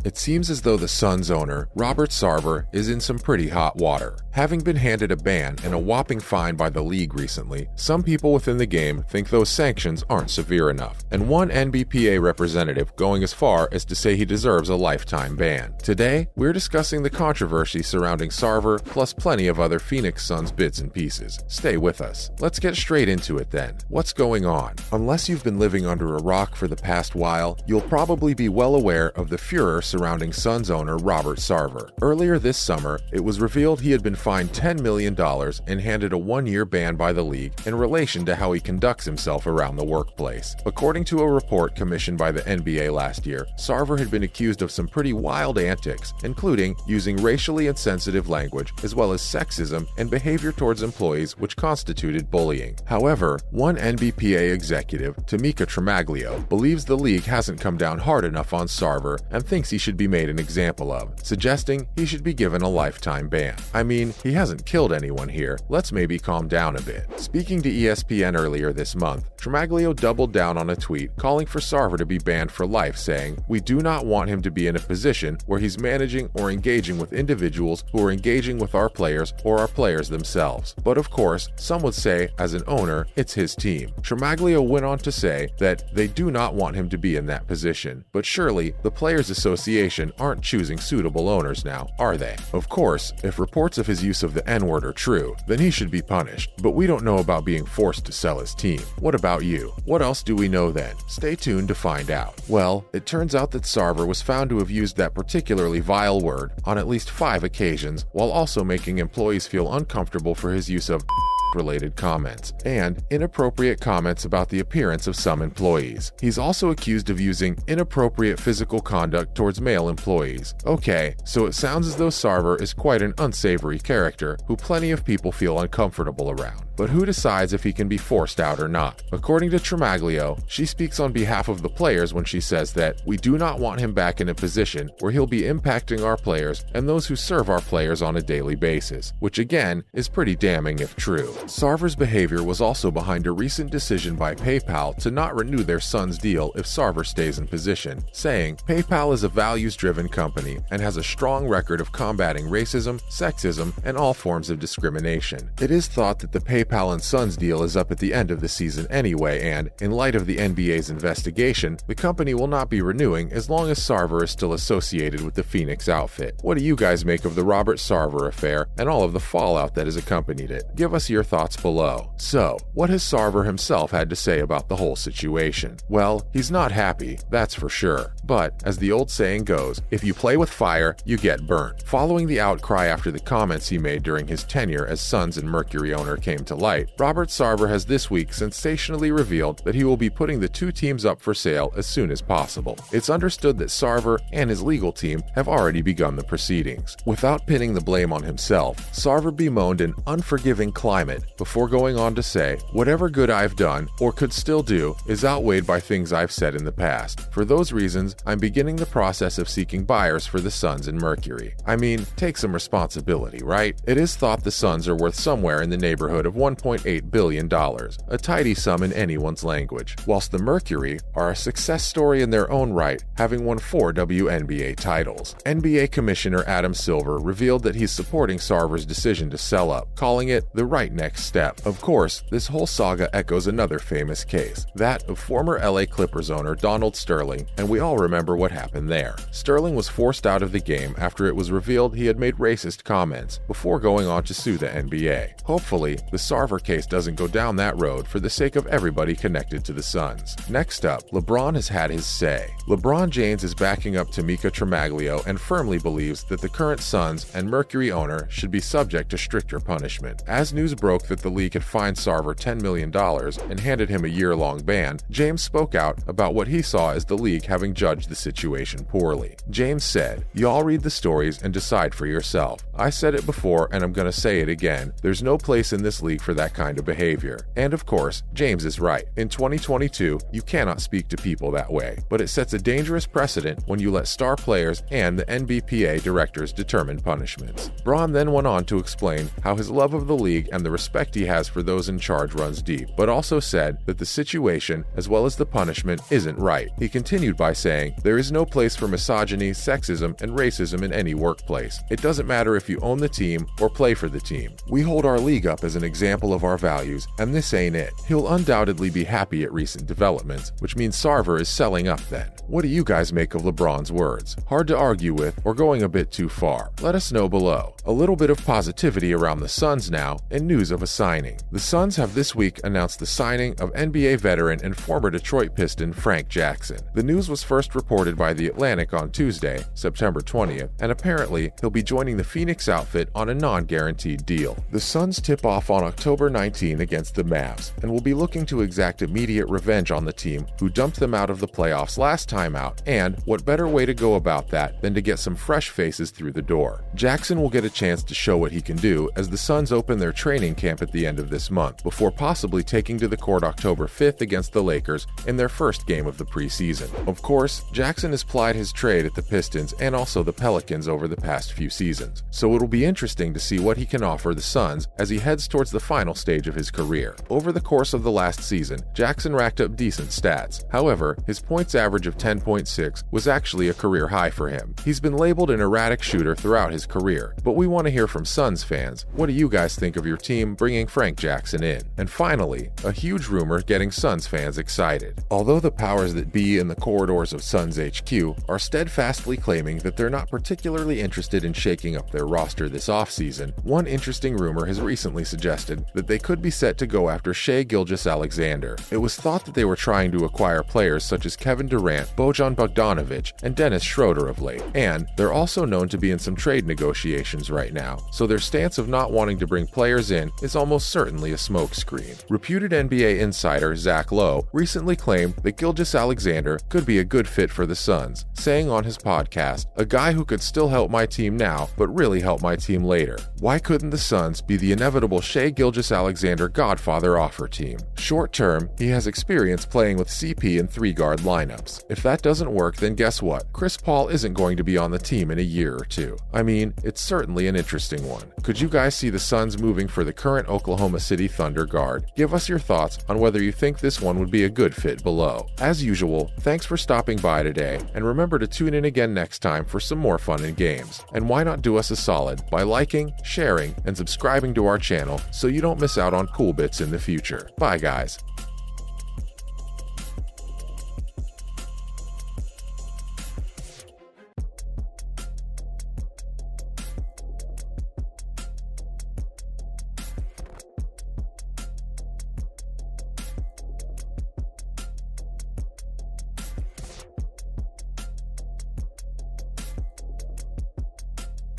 It seems as though the Suns owner, Robert Sarver, is in some pretty hot water. Having been handed a ban and a whopping fine by the league recently, some people within the game think those sanctions aren't severe enough, and one NBPA representative going as far as to say he deserves a lifetime ban. Today, we're discussing the controversy surrounding Sarver, plus plenty of other Phoenix Suns bits and pieces. Stay with us. Let's get straight into it then. What's going on? Unless you've been living under a rock for the past while, you'll probably be well aware of the furor surrounding Suns owner Robert Sarver. Earlier this summer, it was revealed he had been fined $10 million and handed a one-year ban by the league in relation to how he conducts himself around the workplace. According to a report commissioned by the NBA last year, Sarver had been accused of some pretty wild antics, including using racially insensitive language as well as sexism and behavior towards employees which constituted bullying. However, one NBPA executive, Tamika Tremaglio, believes the league hasn't come down hard enough on Sarver and thinks he should be made an example of, suggesting he should be given a lifetime ban. I mean, he hasn't killed anyone here. Let's maybe calm down a bit. Speaking to ESPN earlier this month, Tremaglio doubled down on a tweet calling for Sarver to be banned for life, saying, "We do not want him to be in a position where he's managing or engaging with individuals who are engaging with our players or our players themselves." But of course, some would say, as an owner, it's his team. Tremaglio went on to say that they do not want him to be in that position. But surely, the Players Association aren't choosing suitable owners now, are they? Of course, if reports of his use of the N-word are true, then he should be punished. But we don't know about being forced to sell his team. What about you? What else do we know then? Stay tuned to find out. Well, it turns out that Sarver was found to have used that particularly vile word on at least 5 occasions, while also making employees feel uncomfortable for his use of related comments and inappropriate comments about the appearance of some employees. He's also accused of using inappropriate physical conduct towards male employees. Okay, so it sounds as though Sarver is quite an unsavory character who plenty of people feel uncomfortable around. But who decides if he can be forced out or not? According to Tremaglio, she speaks on behalf of the players when she says that we do not want him back in a position where he'll be impacting our players and those who serve our players on a daily basis, which again is pretty damning if true. Sarver's behavior was also behind a recent decision by PayPal to not renew their Suns deal if Sarver stays in position, saying PayPal is a values-driven company and has a strong record of combating racism, sexism, and all forms of discrimination. It is thought that the PayPal and Suns deal is up at the end of the season anyway, and in light of the NBA's investigation, the company will not be renewing as long as Sarver is still associated with the Phoenix outfit. What do you guys make of the Robert Sarver affair and all of the fallout that has accompanied it? Give us your thoughts below. So, what has Sarver himself had to say about the whole situation? Well, he's not happy, that's for sure. But, as the old saying goes, if you play with fire, you get burnt. Following the outcry after the comments he made during his tenure as Suns and Mercury owner came to light, Robert Sarver has this week sensationally revealed that he will be putting the two teams up for sale as soon as possible. It's understood that Sarver and his legal team have already begun the proceedings. Without pinning the blame on himself, Sarver bemoaned an unforgiving climate before going on to say, "Whatever good I've done, or could still do, is outweighed by things I've said in the past. For those reasons, I'm beginning the process of seeking buyers for the Suns and Mercury." I mean, take some responsibility, right? It is thought the Suns are worth somewhere in the neighborhood of $1.8 billion, a tidy sum in anyone's language, whilst the Mercury are a success story in their own right, having won 4 WNBA titles. NBA Commissioner Adam Silver revealed that he's supporting Sarver's decision to sell up, calling it the right next step. Of course, this whole saga echoes another famous case, that of former LA Clippers owner Donald Sterling, and we all remember what happened there. Sterling was forced out of the game after it was revealed he had made racist comments before going on to sue the NBA. Hopefully, the Sarver case doesn't go down that road for the sake of everybody connected to the Suns. Next up, LeBron has had his say. LeBron James is backing up Tamika Tremaglio and firmly believes that the current Suns and Mercury owner should be subject to stricter punishment. As news broke that the league had fined Sarver $10 million and handed him a year-long ban, James spoke out about what he saw as the league having judged the situation poorly. James said, "Y'all read the stories and decide for yourself. I said it before and I'm gonna say it again. There's no place in this league for that kind of behavior." And of course, James is right. In 2022, you cannot speak to people that way, but it sets a dangerous precedent when you let star players and the NBPA directors determine punishments. Braun then went on to explain how his love of the league and the respect he has for those in charge runs deep, but also said that the situation, as well as the punishment, isn't right. He continued by saying, saying, "There is no place for misogyny, sexism, and racism in any workplace. It doesn't matter if you own the team or play for the team. We hold our league up as an example of our values, and this ain't it." He'll undoubtedly be happy at recent developments, which means Sarver is selling up then. What do you guys make of LeBron's words? Hard to argue with, or going a bit too far? Let us know below. A little bit of positivity around the Suns now, and news of a signing. The Suns have this week announced the signing of NBA veteran and former Detroit Piston Frank Jackson. The news was first reported by The Atlantic on Tuesday, September 20th, and apparently he'll be joining the Phoenix outfit on a non-guaranteed deal. The Suns tip off on October 19 against the Mavs, and will be looking to exact immediate revenge on the team who dumped them out of the playoffs last time out, and what better way to go about that than to get some fresh faces through the door. Jackson will get a chance to show what he can do as the Suns open their training camp at the end of this month, before possibly taking to the court October 5th against the Lakers in their first game of the preseason. Of course, Jackson has plied his trade at the Pistons and also the Pelicans over the past few seasons, so it'll be interesting to see what he can offer the Suns as he heads towards the final stage of his career. Over the course of the last season, Jackson racked up decent stats. However, his points average of 10.6 was actually a career high for him. He's been labeled an erratic shooter throughout his career, but we want to hear from Suns fans. What do you guys think of your team bringing Frank Jackson in? And finally, a huge rumor getting Suns fans excited. Although the powers that be in the corridors of Suns HQ are steadfastly claiming that they're not particularly interested in shaking up their roster this offseason, one interesting rumor has recently suggested that they could be set to go after Shai Gilgeous-Alexander. It was thought that they were trying to acquire players such as Kevin Durant, Bojan Bogdanovic, and Dennis Schroeder of late, and they're also known to be in some trade negotiations right now, so their stance of not wanting to bring players in is almost certainly a smokescreen. Reputed NBA insider Zach Lowe recently claimed that Gilgeous-Alexander could be a good fit for the Suns, saying on his podcast, "A guy who could still help my team now, but really help my team later." Why couldn't the Suns be the inevitable Shai Gilgeous-Alexander Godfather offer team? Short term, he has experience playing with CP in 3-guard lineups. If that doesn't work, then guess what? Chris Paul isn't going to be on the team in a year or two. I mean, it's certainly an interesting one. Could you guys see the Suns moving for the current Oklahoma City Thunder guard? Give us your thoughts on whether you think this one would be a good fit below. As usual, thanks for stopping by today, and remember to tune in again next time for some more fun and games. And why not do us a solid by liking, sharing, and subscribing to our channel so you don't miss out on cool bits in the future. Bye guys.